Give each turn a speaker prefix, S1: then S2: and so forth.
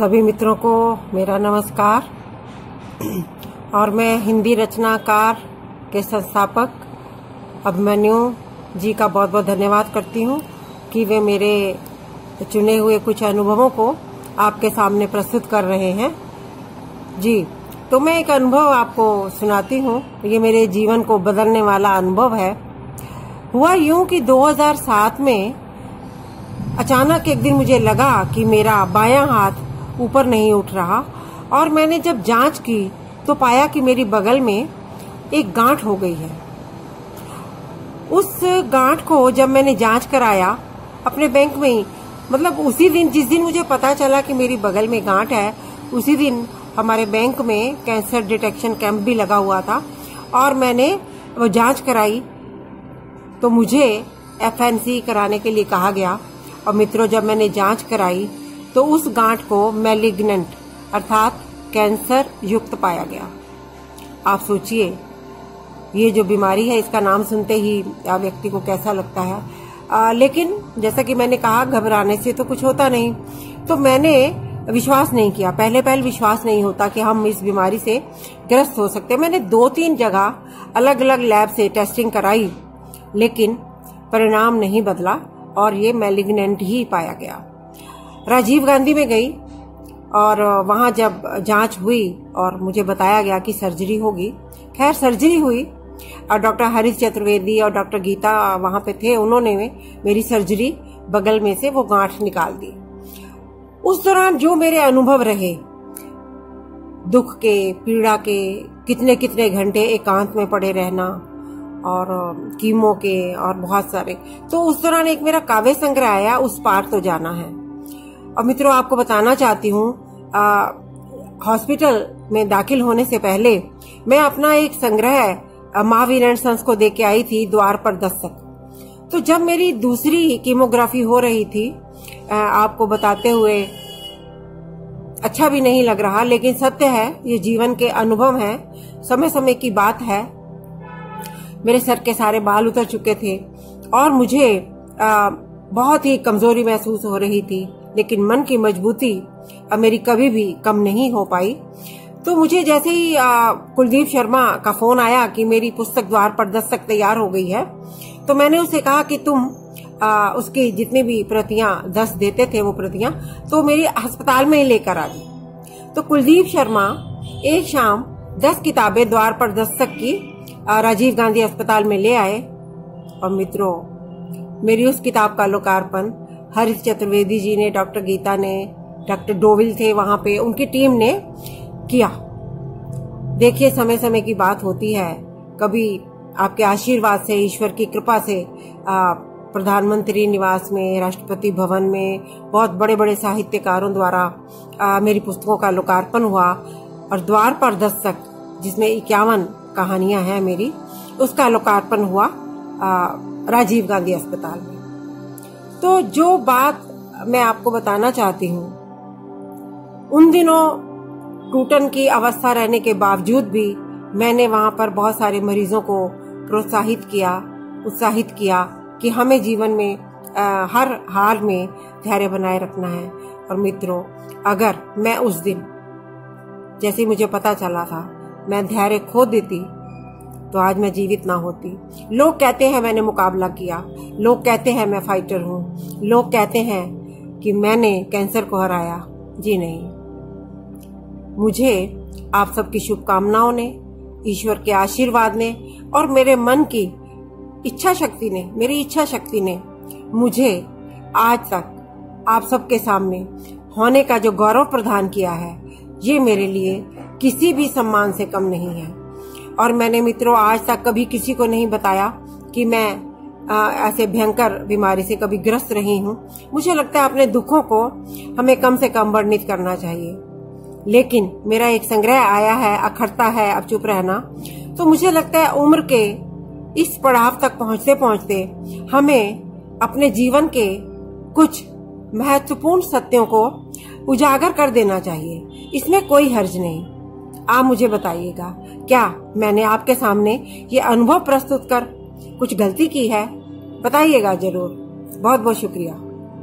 S1: सभी मित्रों को मेरा नमस्कार। और मैं हिंदी रचनाकार के संस्थापक अभिमन्यु जी का बहुत बहुत धन्यवाद करती हूँ कि वे मेरे चुने हुए कुछ अनुभवों को आपके सामने प्रस्तुत कर रहे हैं। जी, तो मैं एक अनुभव आपको सुनाती हूँ। ये मेरे जीवन को बदलने वाला अनुभव है। हुआ यूं कि 2007 में अचानक एक दिन मुझे लगा कि मेरा बायां हाथ ऊपर नहीं उठ रहा, और मैंने जब जांच की तो पाया कि मेरी बगल में एक गांठ हो गई है। उस गांठ को जब मैंने जांच कराया अपने बैंक में ही, मतलब उसी दिन जिस दिन मुझे पता चला कि मेरी बगल में गांठ है, उसी दिन हमारे बैंक में कैंसर डिटेक्शन कैंप भी लगा हुआ था और मैंने वो जांच कराई तो मुझे FNC कराने के लिए कहा गया। और मित्रों, जब मैंने जांच कराई तो उस गांठ को मैलिग्नेंट अर्थात कैंसर युक्त पाया गया। आप सोचिए, ये जो बीमारी है इसका नाम सुनते ही व्यक्ति को कैसा लगता है। लेकिन जैसा कि मैंने कहा, घबराने से तो कुछ होता नहीं। तो मैंने विश्वास नहीं किया। पहले विश्वास नहीं होता कि हम इस बीमारी से ग्रस्त हो सकते। मैंने 2-3 जगह अलग अलग लैब से टेस्टिंग कराई, लेकिन परिणाम नहीं बदला और ये मैलिग्नेंट ही पाया गया। राजीव गांधी में गई और वहां जब जांच हुई और मुझे बताया गया कि सर्जरी होगी। खैर, सर्जरी हुई और डॉक्टर हरीश चतुर्वेदी और डॉक्टर गीता वहां पे थे। उन्होंने मेरी सर्जरी बगल में से वो गांठ निकाल दी। उस दौरान जो मेरे अनुभव रहे, दुख के, पीड़ा के, कितने कितने घंटे एकांत में पड़े रहना और कीमो के और बहुत सारे, तो उस दौरान एक मेरा काव्य संग्रह आया, उस पार तो जाना है। और मित्रों, आपको बताना चाहती हूँ, हॉस्पिटल में दाखिल होने से पहले मैं अपना एक संग्रह महावीर एंड सन्स को दे के आई थी, द्वार पर दस्तक। तो जब मेरी दूसरी कीमोग्राफी हो रही थी, आपको बताते हुए अच्छा भी नहीं लग रहा, लेकिन सत्य है, ये जीवन के अनुभव हैं, समय समय की बात है। मेरे सर के सारे बाल उतर चुके थे और मुझे बहुत ही कमजोरी महसूस हो रही थी, लेकिन मन की मजबूती मेरी कभी भी कम नहीं हो पाई। तो मुझे जैसे ही कुलदीप शर्मा का फोन आया कि मेरी पुस्तक द्वार पर दस्तक तैयार हो गई है, तो मैंने उसे कहा कि तुम उसकी जितनी भी प्रतियां 10 देते थे वो प्रतियां, तो मेरी अस्पताल में ही लेकर आ गई। तो कुलदीप शर्मा एक शाम 10 किताबें द्वार पर दस्तक की राजीव गांधी अस्पताल में ले आए। और मित्रों, मेरी उस किताब का लोकार्पण हरीश चतुर्वेदी जी ने, डॉक्टर गीता ने, डॉक्टर डोविल थे वहां पे, उनकी टीम ने किया। देखिए, समय समय की बात होती है। कभी आपके आशीर्वाद से, ईश्वर की कृपा से प्रधानमंत्री निवास में, राष्ट्रपति भवन में बहुत बड़े बड़े साहित्यकारों द्वारा मेरी पुस्तकों का लोकार्पण हुआ। और द्वार पर दस्तक, जिसमें 51 कहानियां हैं मेरी, उसका लोकार्पण हुआ राजीव गांधी अस्पताल में। तो जो बात मैं आपको बताना चाहती हूँ, उन दिनों टूटन की अवस्था रहने के बावजूद भी मैंने वहां पर बहुत सारे मरीजों को प्रोत्साहित किया, उत्साहित किया कि हमें जीवन में हर हाल में धैर्य बनाए रखना है। और मित्रों, अगर मैं उस दिन, जैसे मुझे पता चला था, मैं धैर्य खो देती तो आज मैं जीवित ना होती। लोग कहते हैं मैंने मुकाबला किया, लोग कहते हैं मैं फाइटर हूँ, लोग कहते हैं कि मैंने कैंसर को हराया। जी नहीं, मुझे आप सबकी शुभकामनाओं ने, ईश्वर के आशीर्वाद ने और मेरे मन की इच्छा शक्ति ने, मेरी इच्छा शक्ति ने मुझे आज तक आप सबके सामने होने का जो गौरव प्रदान किया है, ये मेरे लिए किसी भी सम्मान से कम नहीं है। और मैंने मित्रों आज तक कभी किसी को नहीं बताया कि मैं ऐसे भयंकर बीमारी से कभी ग्रस्त रही हूँ। मुझे लगता है अपने दुखों को हमें कम से कम वर्णित करना चाहिए, लेकिन मेरा एक संग्रह आया है, अखरता है अब चुप रहना। तो मुझे लगता है उम्र के इस पड़ाव तक पहुंचते पहुंचते हमें अपने जीवन के कुछ महत्वपूर्ण सत्यों को उजागर कर देना चाहिए। इसमें कोई हर्ज नहीं। आप मुझे बताइएगा, क्या मैंने आपके सामने ये अनुभव प्रस्तुत कर कुछ गलती की है? बताइएगा जरूर। बहुत बहुत शुक्रिया।